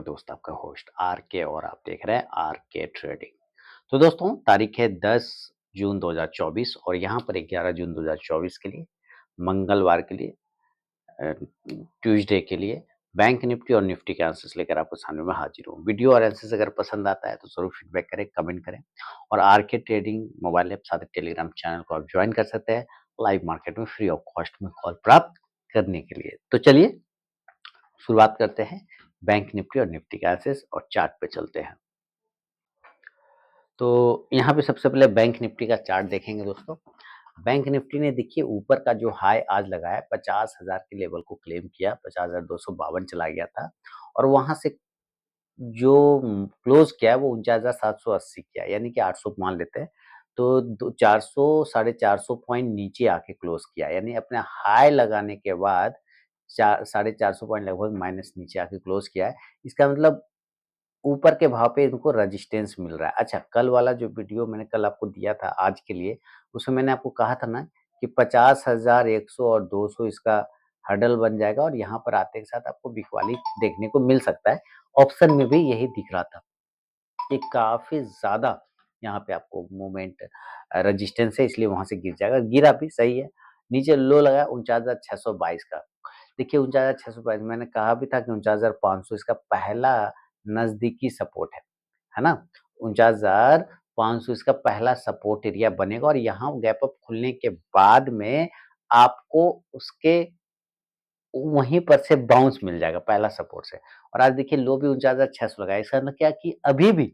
दोस्त आपका host are के और आप देख रहे हैं आर के ट्रेडिंग। तो दोस्तों तारीख है 10 जून 2024 और यहाँ पर 11 जून 2024 के लिए मंगलवार के लिए ट्यूसडे के लिए बैंक निफ्टी और निफ्टी के आंसर्स लेकर आपको सामने में हाजिर हूँ। वीडियो और आंसर्स अगर पसंद आता है तो जरूर फीडबैक करें, कमेंट करें और आर के ट्रेडिंग मोबाइल ऐप साथ ही टेलीग्राम चैनल को आप ज्वाइन कर सकते हैं लाइव मार्केट में फ्री ऑफ कॉस्ट में कॉल प्राप्त करने के लिए। तो चलिए शुरुआत करते हैं बैंक निफ्टी और निफ्टी के आंसर्स और चार्ट पे चलते हैं। तो यहाँ पे सबसे पहले बैंक निफ्टी का चार्ट देखेंगे दोस्तों। बैंक निफ्टी ने देखिए ऊपर का जो हाई आज लगाया 50,000 के लेवल को क्लेम किया, 50,252 चला गया था और वहां से जो क्लोज किया है वो 49,780 किया, यानी कि 800 मान लेते हैं तो 400 450 पॉइंट नीचे आके क्लोज किया, यानी अपने हाई लगाने के बाद 450 पॉइंट लगभग माइनस नीचे आके क्लोज किया है। इसका मतलब ऊपर के भाव पे इनको रेजिस्टेंस मिल रहा है। अच्छा, कल वाला जो वीडियो मैंने कल आपको दिया था आज के लिए, उसमें मैंने आपको कहा था ना कि 50,100 और 200 इसका हर्डल बन जाएगा और यहाँ पर आते के साथ आपको बिकवाली देखने को मिल सकता है। ऑप्शन में भी यही दिख रहा था कि काफी ज्यादा यहाँ पे आपको मूवमेंट रेजिस्टेंस है, इसलिए वहां से गिर जाएगा। गिरा भी सही है, नीचे लो लगा 49,622 का। देखिए 49,622 मैंने कहा भी था कि 49,500 इसका पहला नजदीकी सपोर्ट है ना। 49,500 इसका पहला सपोर्ट एरिया बनेगा और यहाँ गैप अप खुलने के बाद में आपको उसके वहीं पर से बाउंस मिल जाएगा पहला सपोर्ट से। और आज देखिए लो भी 49,600 लगा है। इसका मतलब क्या कि अभी भी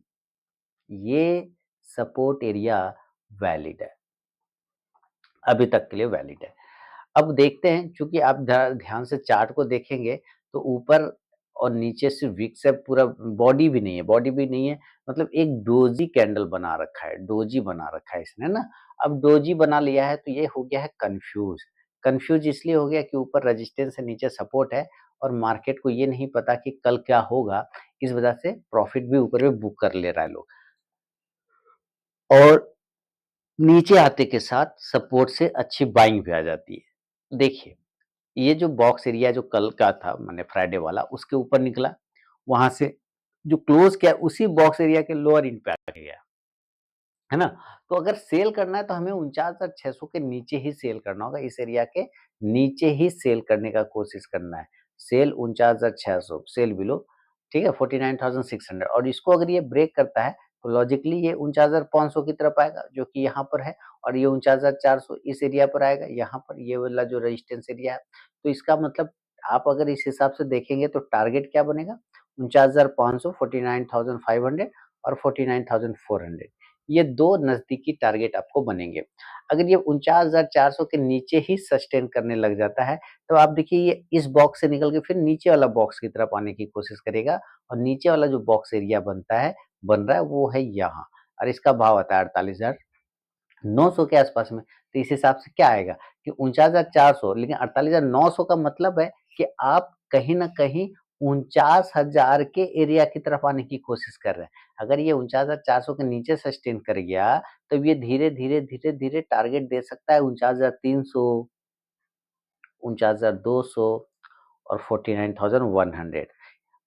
ये सपोर्ट एरिया वैलिड है, अभी तक के लिए वैलिड है। अब देखते हैं, चूंकि आप ध्यान से चार्ट को देखेंगे तो ऊपर और नीचे से विक्स है, पूरा बॉडी भी नहीं है, बॉडी भी नहीं है, मतलब एक डोजी कैंडल बना रखा है, डोजी बना रखा है इसने ना। अब डोजी बना लिया है तो ये हो गया है कंफ्यूज। कंफ्यूज इसलिए हो गया कि ऊपर रेजिस्टेंस है, नीचे सपोर्ट है और मार्केट को ये नहीं पता कि कल क्या होगा, इस वजह से प्रॉफिट भी ऊपर में बुक कर ले रहा है लोग। और नीचे आते के साथ सपोर्ट से अच्छी बाइंग भी आ जाती है। देखिए ये जो बॉक्स एरिया जो कल का था मैंने फ्राइडे वाला, उसके ऊपर निकला, वहां से जो क्लोज किया उसी बॉक्स एरिया के लोअर इम्पैक्ट गया, है ना। तो अगर सेल करना है तो हमें 49,600 के नीचे ही सेल करना होगा, इस एरिया के नीचे ही सेल करने का कोशिश करना है। सेल 49,600 सेल बिलो, ठीक है 49,600। और इसको अगर ये ब्रेक करता है तो लॉजिकली ये 49,500 की तरफ आएगा जो कि यहाँ पर है, और ये 49,400 इस एरिया पर आएगा, यहाँ पर ये वाला जो रेजिस्टेंस एरिया है। तो इसका मतलब आप अगर इस हिसाब से देखेंगे तो टारगेट क्या बनेगा, 49,500, 49,500 और 49,400, ये दो नजदीकी टारगेट आपको बनेंगे। अगर ये 49,400 के नीचे ही सस्टेन करने लग जाता है तो आप देखिए ये इस बॉक्स से निकल के फिर नीचे वाला बॉक्स की तरफ आने की कोशिश करेगा और नीचे वाला जो बॉक्स एरिया बन रहा है वो है यहाँ, और इसका भाव आता है 48,900 के आसपास में। तो इस हिसाब से क्या आएगा कि 49,400, लेकिन 48,900 का मतलब है कि आप कहीं ना कहीं 49,000 के एरिया की तरफ आने की कोशिश कर रहे हैं। अगर ये 49,400 के नीचे सस्टेन कर गया तो ये धीरे धीरे धीरे धीरे टारगेट दे सकता है 49,300, 49,200 और 49,100।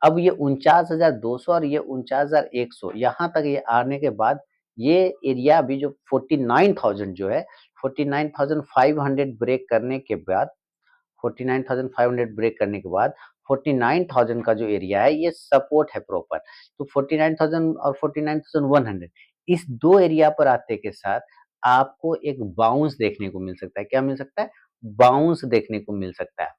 अब ये 49,200 और ये 49,100 यहाँ तक ये आने के बाद ये एरिया अभी जो 49,000 जो है, 49,500 ब्रेक करने के बाद, 49,500 ब्रेक करने के बाद 49,000 का जो एरिया है ये सपोर्ट है प्रॉपर। तो 49,000 और 49,100 इस दो एरिया पर आते के साथ आपको एक बाउंस देखने को मिल सकता है। क्या मिल सकता है, बाउंस देखने को मिल सकता है।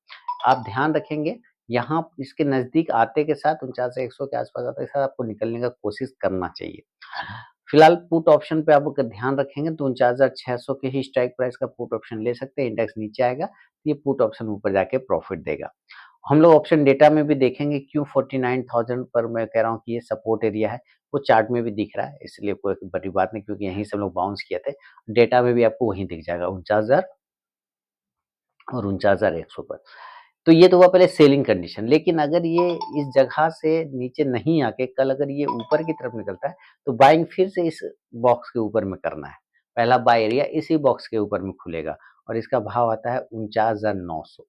आप ध्यान रखेंगे यहाँ इसके नजदीक आते के साथ 49,100 के आसपास आते के साथ आपको निकलने का कोशिश करना चाहिए। फिलहाल पुट ऑप्शन पे आप अगर ध्यान रखेंगे तो 49,600 के ही स्ट्राइक प्राइस का पुट ऑप्शन ले सकते हैं। इंडेक्स नीचे आएगा, ये पुट ऑप्शन ऊपर जाके प्रॉफिट देगा। हम लोग ऑप्शन डेटा में भी देखेंगे क्यों 49,000 पर मैं कह रहा हूँ कि ये सपोर्ट एरिया है, वो चार्ट में भी दिख रहा है, इसलिए कोई बड़ी बात नहीं, क्योंकि यहीं से हम लोग बाउंस किए थे। डेटा में भी आपको वहीं दिख जाएगा 49,000 और 49,100 पर। तो ये तो हुआ पहले सेलिंग कंडीशन। लेकिन अगर ये इस जगह से नीचे नहीं आके कल अगर ये ऊपर की तरफ निकलता है तो बाइंग फिर से इस बॉक्स के ऊपर में करना है। पहला बाय एरिया इसी बॉक्स के ऊपर में खुलेगा और इसका भाव आता है 49,900,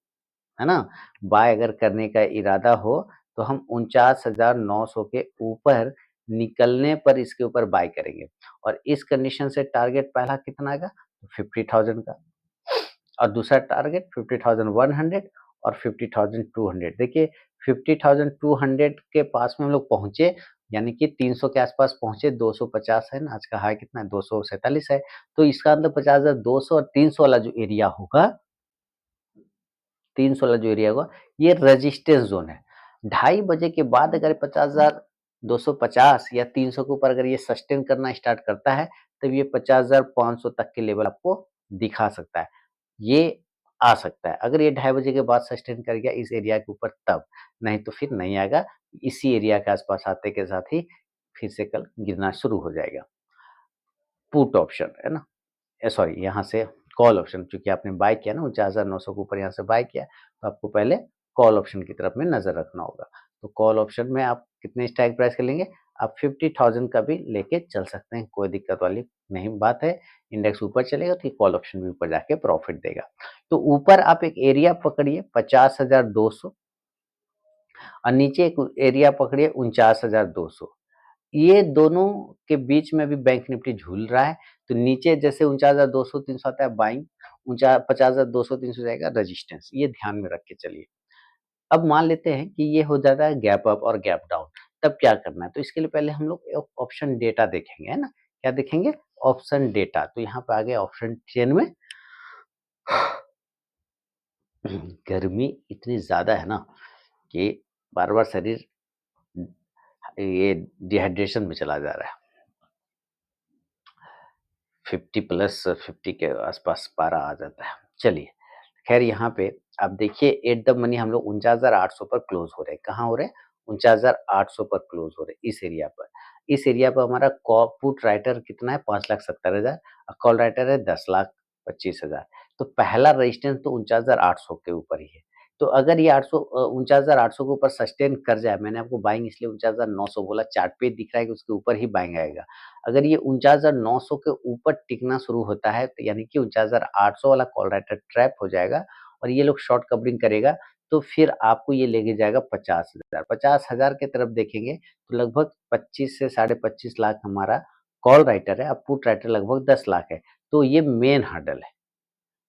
है ना। बाय अगर करने का इरादा हो तो हम 49,900 के ऊपर निकलने पर इसके ऊपर बाय करेंगे और इस कंडीशन से टारगेट पहला कितना आएगा? 50,000 का और दूसरा टारगेट 50,100 और 50,200। देखिए 50,200 के पास में हम लोग पहुंचे, यानी कि 300 के आसपास पहुंचे। 250 है ना, आज का हाई कितना है? 247 है। तो इसका मतलब 50,200 और 300 वाला जो एरिया होगा, 300 वाला जो एरिया होगा, ये रेजिस्टेंस जोन है। 2:30 के बाद अगर 50,250 या 300 के ऊपर अगर ये सस्टेन करना स्टार्ट करता है, तब ये 50,500 तक के लेवल आपको दिखा सकता है। ये आ सकता है। अगर ये 2:30 के बाद सस्टेन कर गया इस एरिया के ऊपर तब, नहीं तो फिर नहीं आएगा। इसी एरिया के आस-पास आते के साथ ही फिर से कल गिरना शुरू हो जाएगा। पुट ऑप्शन है ना? सॉरी, यहाँ से कॉल ऑप्शन, चूँकि आपने बाय किया ना 49,900 के ऊपर यहाँ से बाय किया, तो आपको पहले कॉल ऑप्शन की तरफ में नज़र रखना होगा। तो कॉल ऑप्शन में आप कितने स्ट्राइक प्राइस का लेंगे? आप 50,000 का भी लेके चल सकते हैं, कोई दिक्कत वाली नहीं बात है। इंडेक्स ऊपर चलेगा तो ये कॉल ऑप्शन भी ऊपर जाके प्रॉफिट देगा। तो ऊपर आप एक एरिया पकड़िए 50,200 और नीचे एक एरिया पकड़िए 49,200। ये दोनों के बीच में भी बैंक निफ्टी झूल रहा है, तो नीचे जैसे 49,200 300 आता है बाइंग, ऊँचा 50,200 300 जाएगा रेजिस्टेंस, ये ध्यान में रख के चलिए। अब मान लेते हैं कि ये हो जाता है गैप अप और गैप डाउन, तब क्या करना है? तो इसके लिए पहले हम लोग ऑप्शन डेटा देखेंगे, है ना? क्या देखेंगे? Option data. तो यहाँ पे आ गए ऑप्शन चेन में। गर्मी इतनी ज़्यादा है ना कि बार-बार शरीर ये डिहाइड्रेशन में चला जा रहा है। 50 प्लस 50 के आसपास पारा आ जाता है। चलिए, ख़ैर यहाँ पे आप देखिए एट द मनी हम लोग 49,800 पर क्लोज़ हो रहे हैं। कहाँ हो रहे हैं? 49,800 पर क्लोज़ हो रहे हैं, इस एरिया पर। इस एरिया पर हमारा पुट राइटर कितना है? 5,70,000 और कॉल राइटर है 10,25,000। तो पहला रेजिस्टेंस तो 49,800 के ऊपर ही है। तो अगर ये 49,800 के ऊपर सस्टेन कर जाए, मैंने आपको बाइंग इसलिए 49,900 बोला, चार्ट पे दिख रहा है कि उसके ऊपर ही बाइंग आएगा। अगर ये 49,900 के ऊपर टिकना शुरू होता है, तो यानी कि 49,800 वाला कॉल राइटर ट्रैप हो जाएगा और ये लोग शॉर्ट कवरिंग करेगा, तो फिर आपको ये लेके जाएगा 50,000। 50,000 की तरफ देखेंगे तो लगभग 25 से साढ़े 25 लाख हमारा कॉल राइटर है, अब पुट राइटर लगभग 10 लाख है। तो ये मेन हर्डल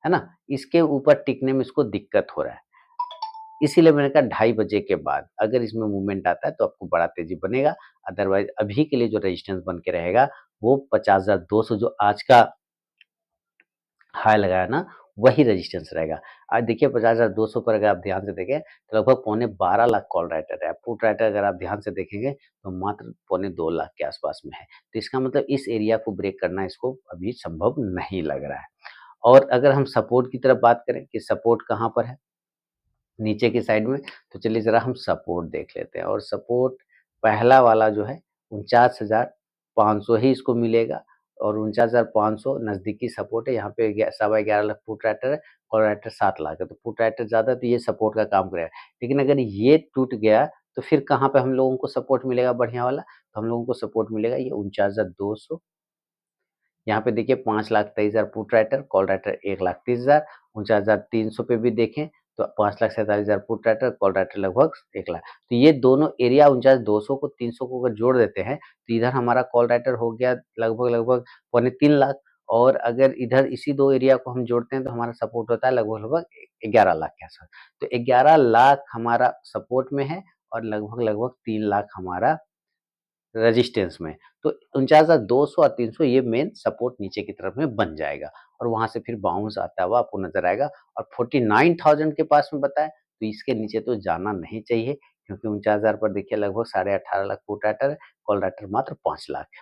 है ना? इसके ऊपर टिकने में इसको दिक्कत हो रहा है। इसीलिए मैंने कहा 2:30 के बाद अगर इसमें मूवमेंट आता है तो आपको बड़ा तेज़ी बनेगा, अदरवाइज़ अभी के लिए जो रेजिस्टेंस बन के रहेगा वो 50,200 जो आज का हाई लगाया ना, वही रेजिस्टेंस रहेगा। आज देखिए 50,200 पर अगर आप ध्यान से देखें तो लगभग पौने 12 लाख कॉल राइटर है। पुट राइटर अगर आप ध्यान से देखेंगे तो मात्र पौने 2 लाख के आसपास में है। तो इसका मतलब इस एरिया को ब्रेक करना इसको अभी संभव नहीं लग रहा है। और अगर हम सपोर्ट की तरफ बात करें कि सपोर्ट कहाँ पर है? नीचे की साइड में, तो चलिए ज़रा हम सपोर्ट देख लेते हैं और सपोर्ट पहला वाला जो है 49,500 ही इसको मिलेगा और 49,500 नज़दीकी सपोर्ट है। यहाँ पे 11.25 लाख पुट राइटर है और राइटर 7 लाख है, तो पुट राइटर ज़्यादा है तो ये सपोर्ट का काम करेगा। लेकिन अगर ये टूट गया तो फिर कहाँ पे हम लोगों को सपोर्ट मिलेगा बढ़िया वाला? तो हम लोगों को सपोर्ट मिलेगा ये 49,200। यहाँ पे देखिए 5,23,000 पुट राइटर, कॉल राइटर 1,30,000, 49,300 पे भी देखें तो 5,47,000 पुट राइटर, कॉल राइटर लगभग 1 लाख। तो ये दोनों एरिया 49,200 को 300 को अगर जोड़ देते हैं, तो इधर हमारा कॉल राइटर हो गया लगभग पौने 3 लाख और अगर इधर इसी 2 एरिया को हम जोड़ते हैं तो हमारा सपोर्ट होता है लगभग 11 लाख के आसपास। तो 11 लाख हमारा सपोर्ट में है और लगभग 3 लाख हमारा रेजिस्टेंस में। तो 49,200 और 300 ये मेन सपोर्ट नीचे की तरफ में बन जाएगा और वहाँ से फिर बाउंस आता हुआ आपको नज़र आएगा और 49,000 के पास में बताएँ तो इसके नीचे तो जाना नहीं चाहिए क्योंकि 49,000 पर देखिए लगभग साढ़े 18 लाख पुट राइटर है, कॉल राइटर मात्र 5 लाख है।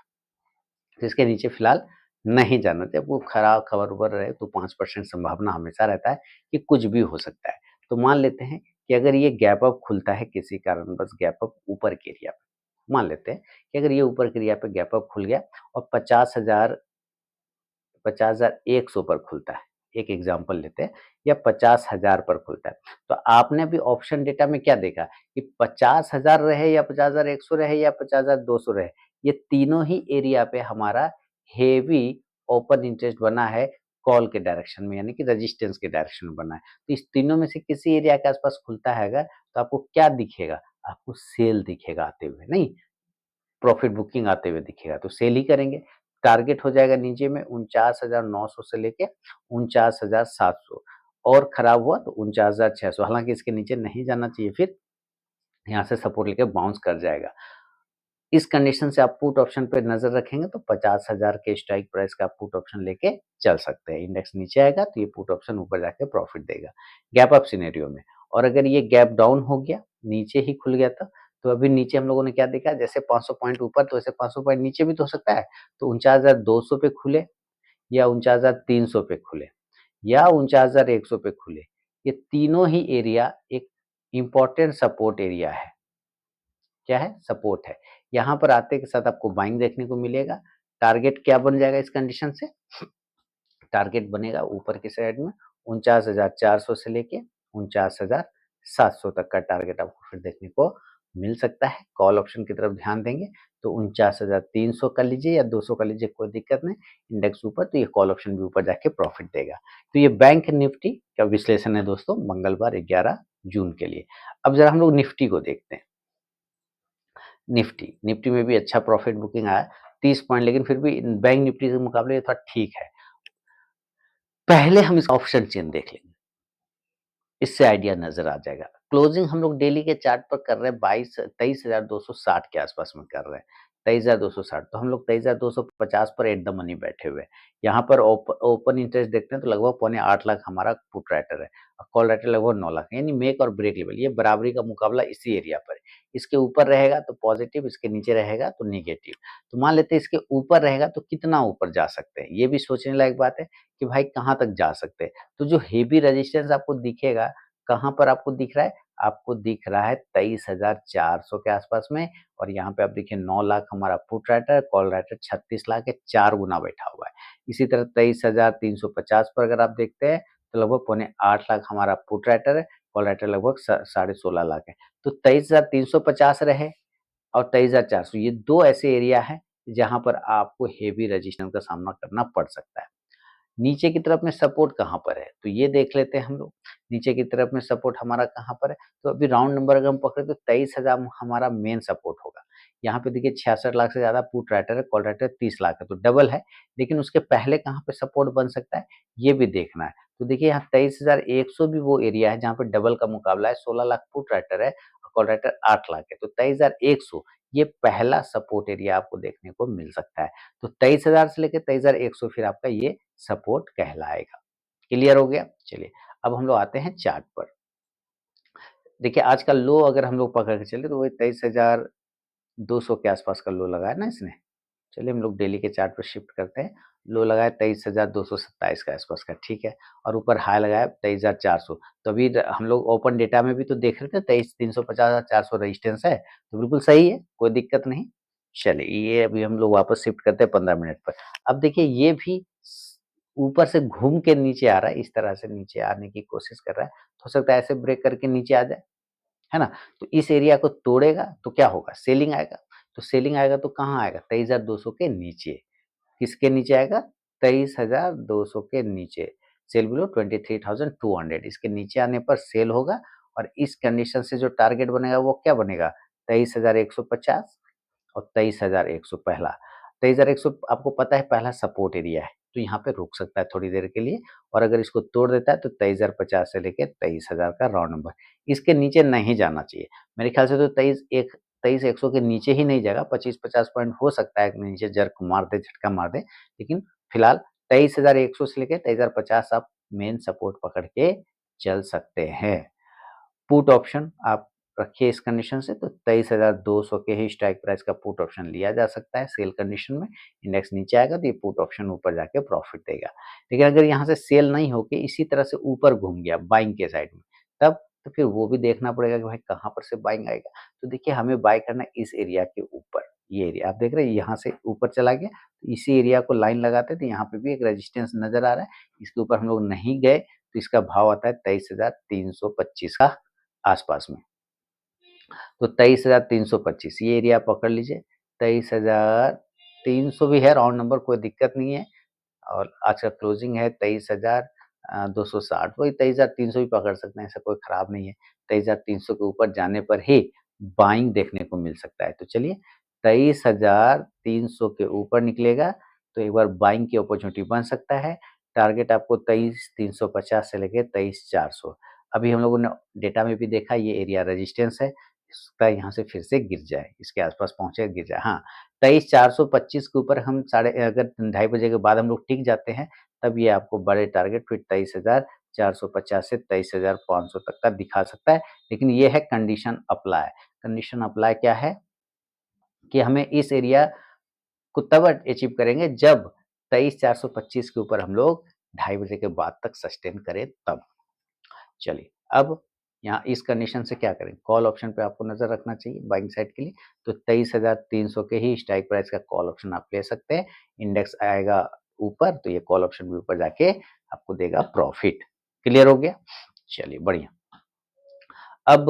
तो इसके नीचे फिलहाल नहीं जाना चाहिए। आपको खराब खबर-वबर रहे तो 5% संभावना हमेशा रहता है कि कुछ भी हो सकता है। तो मान लेते हैं कि अगर ये गैप अप खुलता है किसी कारणवश गैप अप ऊपर के एरिया पे, मान लेते हैं कि अगर ये ऊपर के एरिया पे गैप अप खुल गया और 50,100 पर खुलता है, एक एग्जांपल लेते हैं या 50,000 पर खुलता है। तो आपने अभी ऑप्शन डेटा में क्या देखा कि 50,000 रहे या 50,100 रहे या 50,200 रहे, ये तीनों ही एरिया पे हमारा हेवी ओपन इंटरेस्ट बना है कॉल के डायरेक्शन में यानी कि रेजिस्टेंस के डायरेक्शन में बना है। तो इस तीनों में से किसी एरिया के आसपास खुलता हैगा तो आपको क्या दिखेगा? आपको सेल दिखेगा आते हुए, नहीं प्रॉफिट बुकिंग आते हुए दिखेगा, तो सेल ही करेंगे। टारगेट हो जाएगा नीचे में 49,900 से लेके 49,700 और खराब हुआ तो 49,600, हालाँकि इसके नीचे नहीं जाना चाहिए, फिर यहाँ से सपोर्ट लेके बाउंस कर जाएगा। इस कंडीशन से आप पुट ऑप्शन पे नज़र रखेंगे तो 50,000 के स्ट्राइक प्राइस का आप पुट ऑप्शन लेके चल सकते हैं। इंडेक्स नीचे आएगा तो ये पुट ऑप्शन ऊपर जाके प्रॉफिट देगा, गैप अप सिनेरियो में। और अगर ये गैप डाउन हो गया, नीचे ही खुल गया था, तो अभी नीचे हम लोगों ने क्या देखा, जैसे 500 पॉइंट ऊपर तो ऐसे 500 पॉइंट नीचे भी तो हो सकता है। तो 49,200 पे खुले या 49,300 पे खुले या 49,100 पे खुले, ये तीनों ही एरिया एक इम्पोर्टेंट सपोर्ट एरिया है। क्या है? सपोर्ट है। यहाँ पर आते के साथ आपको बाइंग देखने को मिलेगा। टारगेट क्या बन जाएगा इस कंडीशन से? टारगेट बनेगा ऊपर की साइड में 49,400 से लेके 49,700 तक का टारगेट आपको फिर देखने को मिल सकता है। कॉल ऑप्शन की तरफ ध्यान देंगे तो 49,300 कर लीजिए या 200 कर लीजिए, कोई दिक्कत नहीं। इंडेक्स ऊपर तो ये कॉल ऑप्शन भी ऊपर जाके प्रॉफिट देगा। तो ये बैंक निफ्टी का विश्लेषण है दोस्तों, मंगलवार 11 जून के लिए। अब जरा हम लोग निफ्टी को देखते हैं। निफ्टी में भी अच्छा प्रॉफिट बुकिंग आया 30 पॉइंट, लेकिन फिर भी बैंक निफ्टी के मुकाबले ये थोड़ा ठीक है। पहले हम इसका ऑप्शन चेन देख लेंगे, इससे आइडिया नजर आ जाएगा। क्लोजिंग हम लोग डेली के चार्ट पर कर रहे हैं 23,260 के आसपास में कर रहे हैं। 23,260, तो हम लोग 23,250 पर एट द मनी बैठे हुए हैं। यहाँ पर ओपन इंटरेस्ट देखते हैं तो लगभग 7.25 लाख हमारा पुट राइटर है और कॉल राइटर लगभग 9 लाख, यानी मेक और ब्रेक लेवल, ये बराबरी का मुकाबला इसी एरिया पर है। इसके ऊपर रहेगा तो पॉजिटिव, इसके नीचे रहेगा तो निगेटिव। तो मान लेते हैं इसके ऊपर रहेगा तो कितना ऊपर जा सकते हैं, ये भी सोचने लायक बात है कि भाई कहाँ तक जा सकते हैं। तो जो हेवी रेजिस्टेंस आपको दिखेगा, कहाँ पर आपको दिख रहा है? आपको दिख रहा है 23,400 के आसपास में। और यहाँ पे आप देखिए 9 लाख हमारा put writer, call writer 36 lakh है, 4 गुना बैठा हुआ है। इसी तरह 23,350 पर अगर आप देखते हैं तो लगभग 8.25 लाख हमारा पुट राइटर है, कॉल राइटर लगभग 16.5 लाख है। तो 23,350 रहे और 23,400, ये दो ऐसे एरिया है जहाँ पर आपको हेवी रेजिस्टेंस का सामना करना पड़ सकता है। नीचे की तरफ में सपोर्ट कहाँ पर है? तो ये देख लेते हैं हम लोग। नीचे की तरफ में सपोर्ट हमारा कहाँ पर है? तो अभी राउंड नंबर अगर हम पकड़े तो 23,000 हमारा मेन सपोर्ट होगा। यहाँ पे देखिए 66 लाख से ज़्यादा पुट राइटर है, कॉल राइटर 30 लाख है, तो डबल है। लेकिन उसके पहले कहाँ पे सपोर्ट बन सकता है, ये भी देखना है। तो देखिए यहाँ 23,100 भी वो एरिया है जहाँ पे डबल का मुकाबला है। 16 लाख पुट राइटर है और कॉल राइटर 8 लाख है, तो 23,100 ये पहला सपोर्ट एरिया आपको देखने को मिल सकता है। तो 23,000 से लेकर 23,100 फिर आपका ये सपोर्ट कहलाएगा। क्लियर हो गया? चलिए अब हम लोग आते हैं चार्ट पर। देखिए आज का लो अगर हम लोग पकड़ के चले तो वही 23,200 के आसपास का लो लगाया ना इसने। चलिए हम लोग डेली के चार्ट पर शिफ्ट करते हैं। लो लगाया 23,227 के आसपास का, ठीक है। और ऊपर हाई लगाया 23,400। तो अभी हम लोग ओपन डेटा में भी तो देख रहे थे 23,350 और 400 रेजिस्टेंस है, तो बिल्कुल सही है, कोई दिक्कत नहीं। चलिए ये अभी हम लोग वापस शिफ्ट करते हैं 15 मिनट पर। अब देखिए ये भी ऊपर से घूम के नीचे आ रहा है, इस तरह से नीचे आने की कोशिश कर रहा है। तो हो सकता है ऐसे ब्रेक करके नीचे आ जाए, है ना? तो इस एरिया को तोड़ेगा तो क्या होगा? सेलिंग आएगा। तो सेलिंग आएगा तो कहाँ आएगा? 23,200 के नीचे। किसके नीचे आएगा? 23,200 के नीचे। सेल बिलो 23,200, इसके नीचे आने पर सेल होगा। और इस कंडीशन से जो टारगेट बनेगा वो क्या बनेगा? 23,150 और 23,100 पहला। 23,100 आपको पता है पहला सपोर्ट एरिया है, तो यहाँ पे रुक सकता है थोड़ी देर के लिए। और अगर इसको तोड़ देता है तो 23,050 से लेके 23,000 का राउंड नंबर, इसके नीचे नहीं जाना चाहिए। मेरे ख्याल से तो 23,100 के नीचे ही नहीं जाएगा। 25-50 पॉइंट हो सकता है कि नीचे जर्क मार दे, झटका मार दे, लेकिन फिलहाल 23,100 से लेके 23,050 आप मेन सपोर्ट पकड़ के चल सकते हैं। पुट ऑप्शन आप रखिए इस कंडीशन से, तो 23,200 के ही स्ट्राइक प्राइस का पुट ऑप्शन लिया जा सकता है सेल कंडीशन में। इंडेक्स नीचे आएगा तो ये पुट ऑप्शन ऊपर जाके प्रॉफिट देगा। लेकिन अगर यहाँ से सेल नहीं होके इसी तरह से ऊपर घूम गया बाइंग के साइड में, तब तो फिर वो भी देखना पड़ेगा कि भाई कहाँ पर से बाइंग आएगा। तो देखिए हमें बाय करना है इस एरिया के ऊपर। ये एरिया आप देख रहे हैं यहाँ से ऊपर चला गया, तो इसी एरिया को लाइन लगाते तो यहाँ पे भी एक रेजिस्टेंस नजर आ रहा है। इसके ऊपर हम लोग नहीं गए तो इसका भाव आता है 23,325 का आसपास में। तो 23,325 ये एरिया पकड़ लीजिए। 23,300 भी है राउंड नंबर, कोई दिक्कत नहीं है। और आज का क्लोजिंग है 23,260, वही 23,300 भी पकड़ सकते हैं, ऐसा कोई खराब नहीं है। 23,300 के ऊपर जाने पर ही बाइंग देखने को मिल सकता है। तो चलिए 23,300 के ऊपर निकलेगा तो एक बार बाइंग की अपॉर्चुनिटी बन सकता है। टारगेट आपको 23,350 से लेके 23,400। अभी हम लोगों ने डेटा में भी देखा ये एरिया रेजिस्टेंस है, इसका यहाँ से फिर से गिर जाए, इसके आसपास पहुंचे गिर जाए। हाँ, 23,425 के ऊपर हम साढ़े अगर 2:30 बजे के बाद हम लोग टिक जाते हैं तब ये आपको बड़े टारगेट फिर 23,450 से 23,500 तक का दिखा सकता है। लेकिन ये है कंडीशन अप्लाई। कंडीशन अप्लाई क्या है कि हमें इस एरिया को तब अचीव करेंगे जब 23,425 के ऊपर हम लोग 2:30 बजे के बाद तक सस्टेन करें तब। चलिए अब यहाँ इस कंडीशन से क्या करें, कॉल ऑप्शन पे आपको नजर रखना चाहिए बाइंग साइड के लिए। तो 23,300 के ही स्ट्राइक प्राइस का कॉल ऑप्शन आप ले सकते हैं। इंडेक्स आएगा ऊपर तो ये कॉल ऑप्शन भी ऊपर जाके आपको देगा प्रॉफिट। क्लियर हो गया? चलिए बढ़िया। अब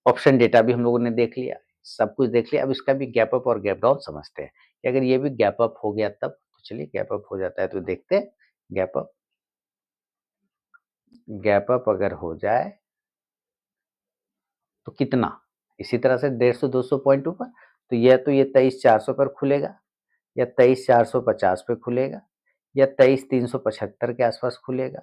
ऑप्शन डेटा भी हम लोगों ने देख लिया, सब कुछ देख लिया। अब इसका भी गैप अप और गैप डाउन समझते हैं कि अगर ये भी गैप अप हो गया तब। तो चलिए गैप अप हो जाता है तो देखते हैं। गैप अप अगर हो जाए तो कितना, इसी तरह से 150-200 पॉइंट ऊपर तो ये 23,400 पर खुलेगा या 23,450 पे खुलेगा या 23,375 के आसपास खुलेगा।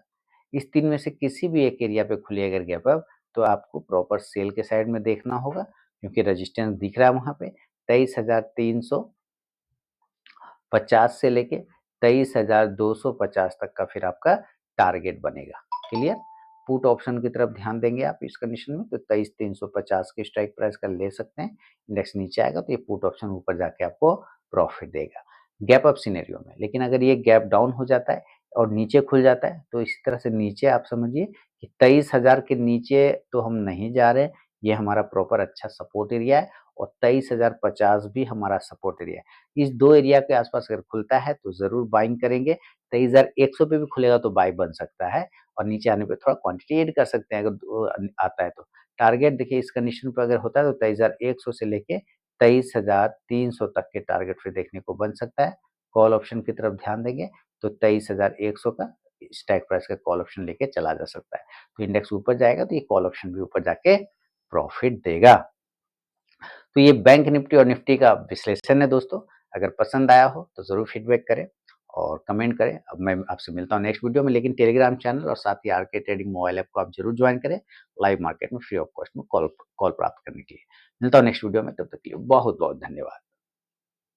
इस तीन में से किसी भी एक एरिया पे खुले अगर गैप अप तो आपको प्रॉपर सेल के साइड में देखना होगा क्योंकि रेजिस्टेंस दिख रहा है वहां पे 23,350 से लेके 23,250 तक का फिर आपका टारगेट बनेगा। क्लियर? पुट ऑप्शन की तरफ ध्यान देंगे आप इस कंडीशन में तो 23,350 के स्ट्राइक प्राइस का ले सकते हैं। इंडेक्स नीचे आएगा तो ये पुट ऑप्शन ऊपर जाके आपको प्रॉफिट देगा गैप अप सिनेरियो में। लेकिन अगर ये गैप डाउन हो जाता है और नीचे खुल जाता है तो इसी तरह से नीचे आप समझिए कि 23,000 के नीचे तो हम नहीं जा रहे, ये हमारा प्रॉपर अच्छा सपोर्ट एरिया है और 23,050 भी हमारा सपोर्ट एरिया है। इस दो एरिया के आसपास अगर खुलता है तो जरूर बाइंग करेंगे। 23,100 पे भी खुलेगा तो बाय बन सकता है और नीचे आने पे थोड़ा क्वांटिटी ऐड कर सकते हैं अगर आता है तो। टारगेट देखिए इस कंडीशन पे अगर होता है तो 23,100 से लेके 23,300 तक के टारगेट फिर देखने को बन सकता है। कॉल ऑप्शन की तरफ ध्यान देंगे तो 23,100 का स्ट्राइक प्राइस का कॉल ऑप्शन लेके चला जा सकता है। तो इंडेक्स ऊपर जाएगा तो ये कॉल ऑप्शन भी ऊपर जाके प्रॉफिट देगा। तो ये बैंक निफ्टी और निफ्टी का विश्लेषण है दोस्तों। अगर पसंद आया हो तो ज़रूर फीडबैक करें और कमेंट करें। अब मैं आपसे मिलता हूँ नेक्स्ट वीडियो में, लेकिन टेलीग्राम चैनल और साथ ही आरके ट्रेडिंग मोबाइल ऐप को आप जरूर ज्वाइन करें लाइव मार्केट में फ्री ऑफ कॉस्ट में कॉल कॉल प्राप्त करने के लिए। मिलता हूँ नेक्स्ट वीडियो में, तब तक के लिए बहुत बहुत धन्यवाद।